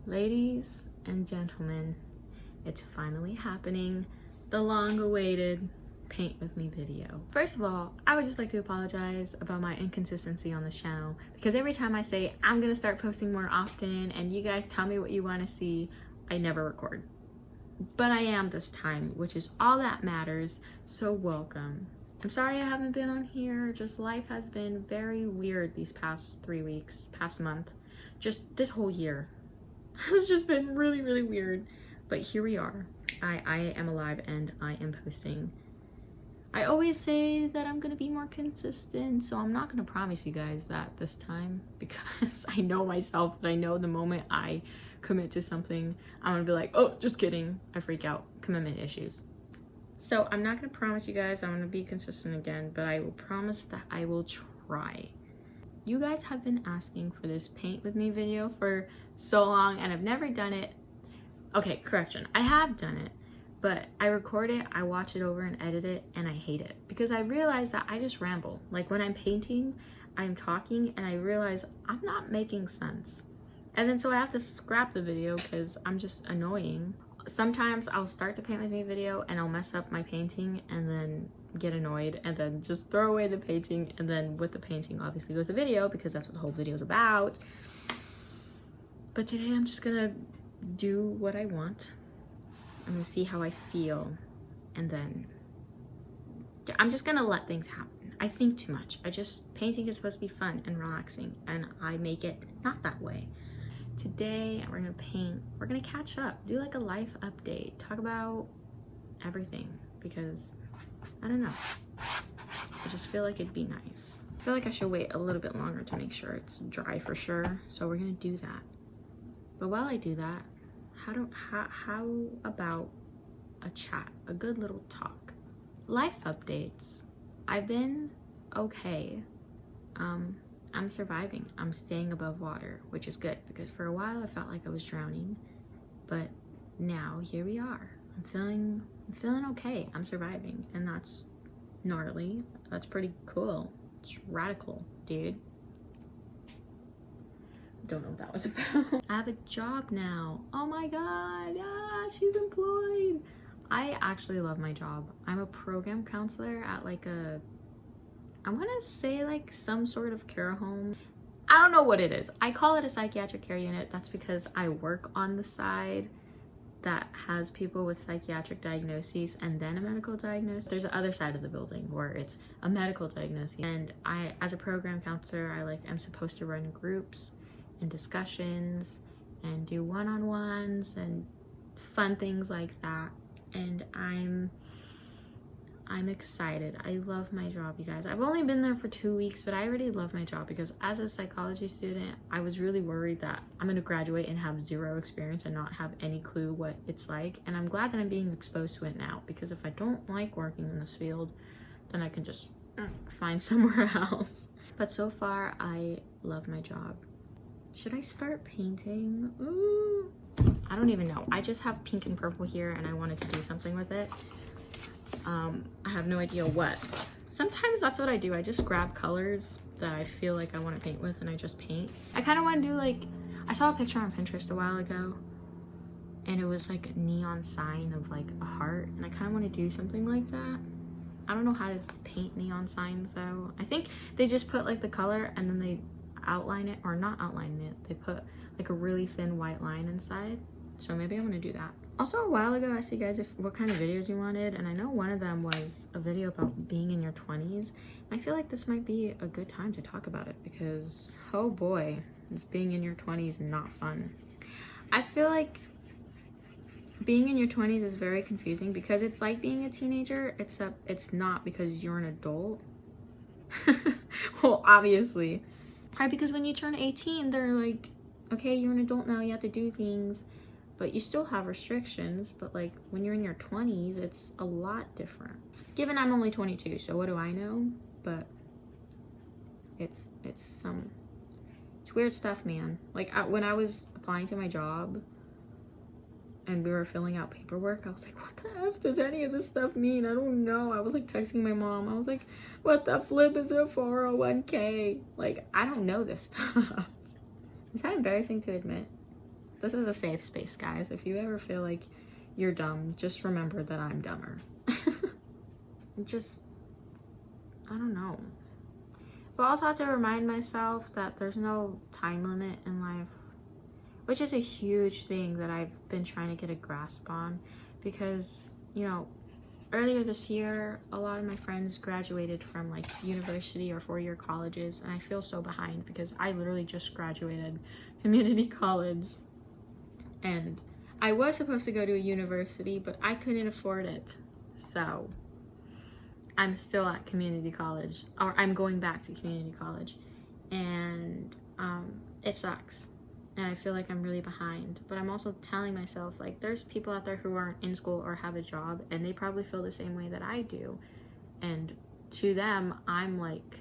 Ladies and gentlemen, it's finally happening. The long-awaited paint with me video. First of all, I would just like to apologize about my inconsistency on this channel, because every time I say I'm gonna start posting more often and you guys tell me what you want to see, I never record. But I am this time, which is all that matters, so welcome. I'm sorry I haven't been on here, just life has been very weird these past 3 weeks, past month, just this whole year has just been really weird. But here we are. I am alive and I am posting. I always say that I'm gonna be more consistent, so I'm not gonna promise you guys that this time, because I know myself, and I know the moment I commit to something, I'm gonna be like, oh, just kidding, I freak out, commitment issues. So I'm not gonna promise you guys I'm gonna be consistent again, but I will promise that I will try. You guys have been asking for this paint with me video for so long, and I've never done it. Okay, correction, I have done it, but I record it, I watch it over and edit it, and I hate it because I realize that I just ramble. Like when I'm painting, I'm talking and I realize I'm not making sense. And then so I have to scrap the video because I'm just annoying. Sometimes I'll start the paint with me video and I'll mess up my painting and then get annoyed and then just throw away the painting, and then with the painting obviously goes the video because that's what the whole video is about. But today I'm just gonna do what I want. I'm gonna see how I feel, and then I'm just gonna let things happen. I think too much. Painting is supposed to be fun and relaxing, and I make it not that way. Today we're gonna paint, we're gonna catch up, do like a life update, talk about everything, because I don't know, I just feel like it'd be nice. I feel like I should wait a little bit longer to make sure it's dry for sure, so we're gonna do that. But while I do that, how about a chat, a good little talk? Life updates. I've been okay. I'm surviving. I'm staying above water, which is good, because for a while I felt like I was drowning, but now here we are. I'm feeling okay. I'm surviving, and that's gnarly. That's pretty cool. It's radical, dude. Don't know what that was about. I have a job now. Oh my god, she's employed. I actually love my job. I'm a program counselor at like I want to say like some sort of care home. I don't know what it is. I call it a psychiatric care unit. That's because I work on the side that has people with psychiatric diagnoses and then a medical diagnosis. There's the other side of the building where it's a medical diagnosis, and I, as a program counselor, I'm supposed to run groups and discussions and do one-on-ones and fun things like that, and I'm excited. I love my job, you guys. I've only been there for 2 weeks, but I already love my job, because as a psychology student, I was really worried that I'm gonna graduate and have zero experience and not have any clue what it's like, and I'm glad that I'm being exposed to it now, because if I don't like working in this field, then I can just find somewhere else. But so far, I love my job. Should I start painting? Ooh, I don't even know. I just have pink and purple here, and I wanted to do something with it. I have no idea what. Sometimes that's what I do. I just grab colors that I feel like I want to paint with, and I just paint. I kind of want to do like, I saw a picture on Pinterest a while ago, and it was like a neon sign of like a heart, and I kind of want to do something like that. I don't know how to paint neon signs though. I think they just put like the color and then they outline it, or not outline it, they put like a really thin white line inside. So maybe I'm gonna do that. Also, a while ago I asked you guys what kind of videos you wanted, and I know one of them was a video about being in your 20s. I feel like this might be a good time to talk about it, because oh boy, this being in your 20s not fun. I feel like being in your 20s is very confusing, because it's like being a teenager, except it's not, because you're an adult. Well, obviously. Right, because when you turn 18, they're like, okay, you're an adult now, you have to do things, but you still have restrictions. But like when you're in your 20s, it's a lot different. Given I'm only 22, so what do I know? But it's weird stuff, man. Like when I was applying to my job and we were filling out paperwork, I was like, what the F does any of this stuff mean? I don't know. I was like texting my mom. I was like, what the flip is a 401k? Like, I don't know this stuff. Is that embarrassing to admit? This is a safe space, guys. If you ever feel like you're dumb, just remember that I'm dumber. I don't know. But I also have to remind myself that there's no time limit in life, which is a huge thing that I've been trying to get a grasp on, because, you know, earlier this year, a lot of my friends graduated from like university or four-year colleges, and I feel so behind because I literally just graduated community college, and I was supposed to go to a university, but I couldn't afford it. So I'm still at community college, or I'm going back to community college, and it sucks. And I feel like I'm really behind, but I'm also telling myself, like, there's people out there who aren't in school or have a job, and they probably feel the same way that I do. And to them, I'm like,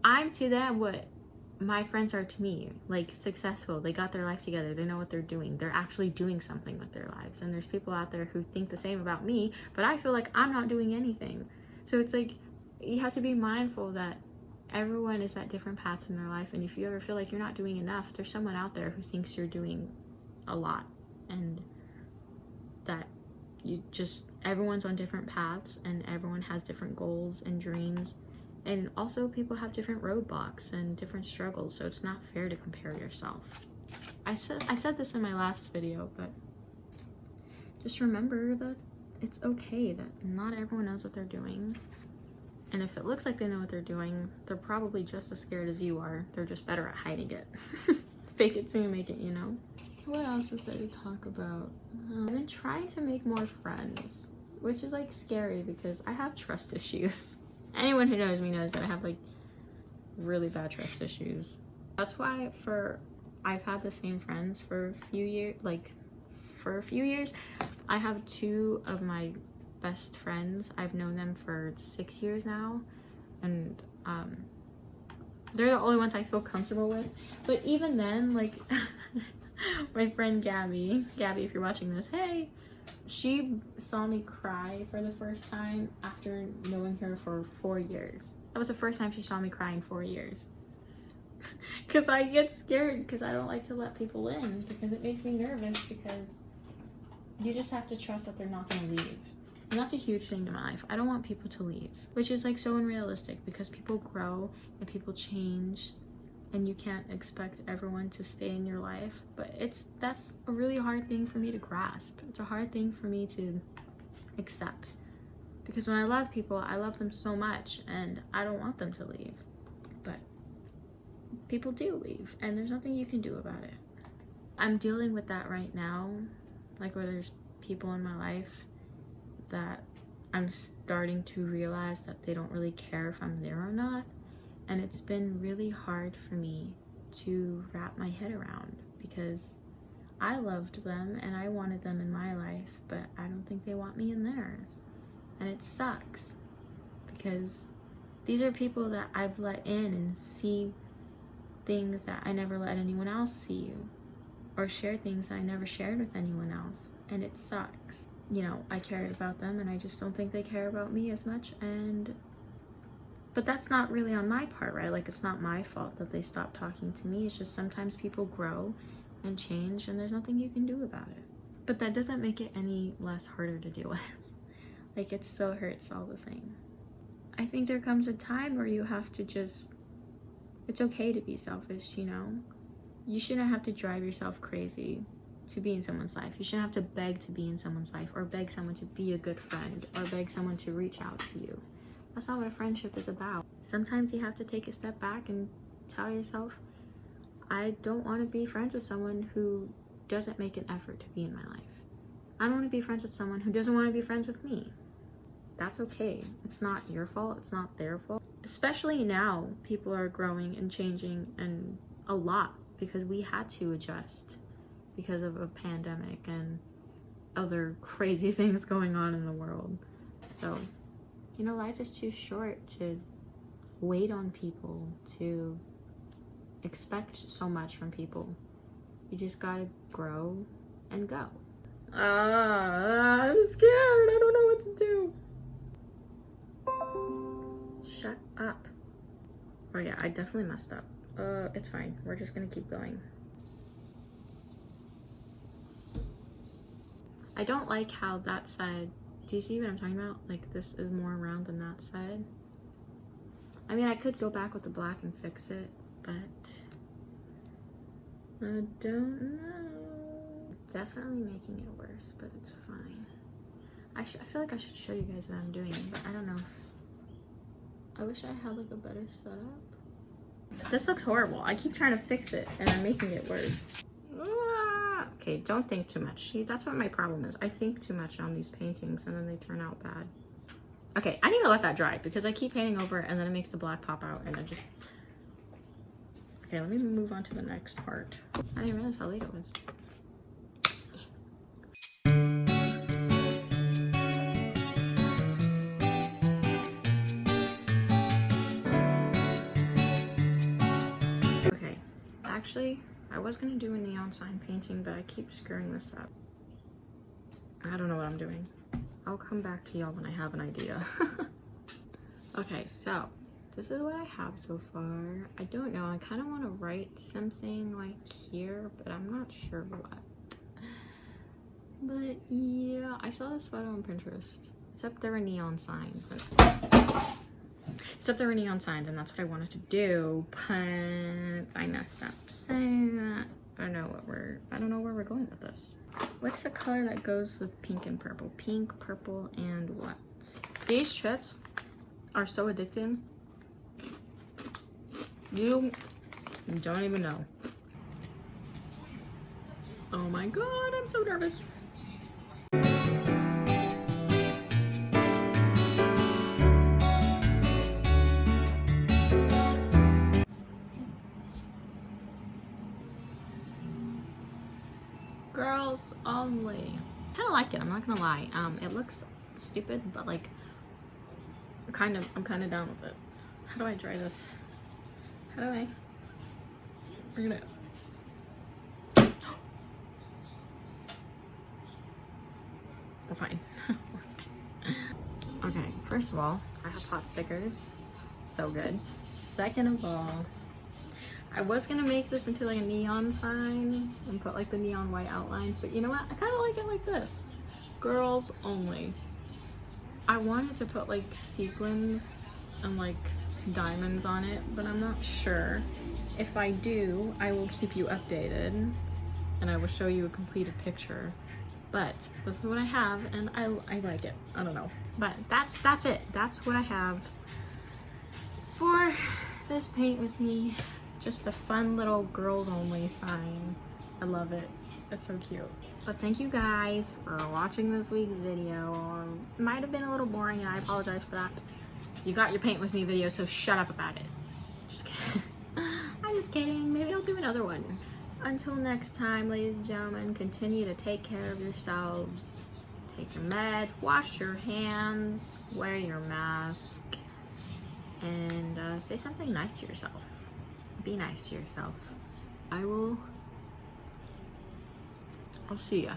I'm to them what my friends are to me, like, successful. They got their life together. They know what they're doing. They're actually doing something with their lives. And there's people out there who think the same about me, but I feel like I'm not doing anything. So it's like, you have to be mindful that everyone is at different paths in their life, and if you ever feel like you're not doing enough, there's someone out there who thinks you're doing a lot, and that everyone's on different paths, and everyone has different goals and dreams, and also people have different roadblocks and different struggles, so it's not fair to compare yourself. I said this in my last video, but just remember that it's okay that not everyone knows what they're doing. And if it looks like they know what they're doing, they're probably just as scared as you are. They're just better at hiding it. Fake it till you make it, you know? What else is there to talk about? I've been trying to make more friends, which is like scary because I have trust issues. Anyone who knows me knows that I have like really bad trust issues. That's why I've had the same friends for a few years. I have two of my best friends. I've known them for 6 years now, and they're the only ones I feel comfortable with. But even then, like, my friend Gabby, if you're watching this, hey, she saw me cry for the first time after knowing her for 4 years. That was the first time she saw me cry in 4 years. Because I get scared, because I don't like to let people in, because it makes me nervous, because you just have to trust that they're not going to leave. And that's a huge thing in my life. I don't want people to leave, which is like so unrealistic, because people grow and people change, and you can't expect everyone to stay in your life. But that's a really hard thing for me to grasp. It's a hard thing for me to accept, because when I love people, I love them so much, and I don't want them to leave. But people do leave, and there's nothing you can do about it. I'm dealing with that right now, like where there's people in my life that I'm starting to realize that they don't really care if I'm there or not, and it's been really hard for me to wrap my head around, because I loved them and I wanted them in my life, but I don't think they want me in theirs, and it sucks, because these are people that I've let in and see things that I never let anyone else see, or share things that I never shared with anyone else, and it sucks. You know, I cared about them, and I just don't think they care about me as much, but that's not really on my part, right? Like, it's not my fault that they stopped talking to me. It's just sometimes people grow and change, and there's nothing you can do about it. But that doesn't make it any less harder to deal with. Like, it still hurts all the same. I think there comes a time where you have to it's okay to be selfish, you know? You shouldn't have to drive yourself crazy to be in someone's life. You shouldn't have to beg to be in someone's life, or beg someone to be a good friend, or beg someone to reach out to you. That's not what a friendship is about. Sometimes you have to take a step back and tell yourself, I don't want to be friends with someone who doesn't make an effort to be in my life. I don't want to be friends with someone who doesn't want to be friends with me. That's okay. It's not your fault. It's not their fault. Especially now, people are growing and changing, and a lot, because we had to adjust because of a pandemic and other crazy things going on in the world. So, you know, life is too short to wait on people, to expect so much from people. You just gotta grow and go. I'm scared. I don't know what to do. Shut up. Oh yeah, I definitely messed up. It's fine. We're just gonna keep going. I don't like how that side, do you see what I'm talking about? Like this is more round than that side. I mean, I could go back with the black and fix it, but I don't know. Definitely making it worse, but it's fine. I feel like I should show you guys what I'm doing, but I don't know. I wish I had like a better setup. This looks horrible. I keep trying to fix it and I'm making it worse. Okay, don't think too much. See, that's what my problem is. I think too much on these paintings and then they turn out bad. Okay, I need to let that dry because I keep painting over it and then it makes the black pop out and I just... Okay, let me move on to the next part. I didn't realize how late it was. Okay, actually, I was gonna do a neon sign painting, but I keep screwing this up. I don't know what I'm doing. I'll come back to y'all when I have an idea. Okay, so this is what I have so far. I don't know, I kind of want to write something like here, but I'm not sure what. But yeah, I saw this photo on Pinterest. Except there were neon signs. Except there were neon signs, and that's what I wanted to do, but I messed up saying that. I don't know where we're going with this. What's the color that goes with pink and purple? Pink, purple, and what? These chips are so addicting. You don't even know. Oh my god, I'm so nervous. Girls only. Kind of like it, I'm not gonna lie. It looks stupid, but like I'm kind of down with it. How do I dry this? How do I? We're gonna... We're fine. Okay, first of all, I have hot stickers. So good. Second of all, I was gonna make this into like a neon sign and put like the neon white outlines, but you know what? I kind of like it like this. Girls only. I wanted to put like sequins and like diamonds on it, but I'm not sure. If I do, I will keep you updated and I will show you a completed picture. But this is what I have and I like it. I don't know. But that's it. That's what I have for this paint with me. Just a fun little girls only sign. I love it. It's so cute. But thank you guys for watching this week's video. It might have been a little boring and I apologize for that. You got your paint with me video, so shut up about it. Just kidding. I'm just kidding. Maybe I'll do another one. Until next time, ladies and gentlemen, continue to take care of yourselves. Take your meds, wash your hands, wear your mask, and say something nice to yourself. Be nice to yourself. I'll see ya.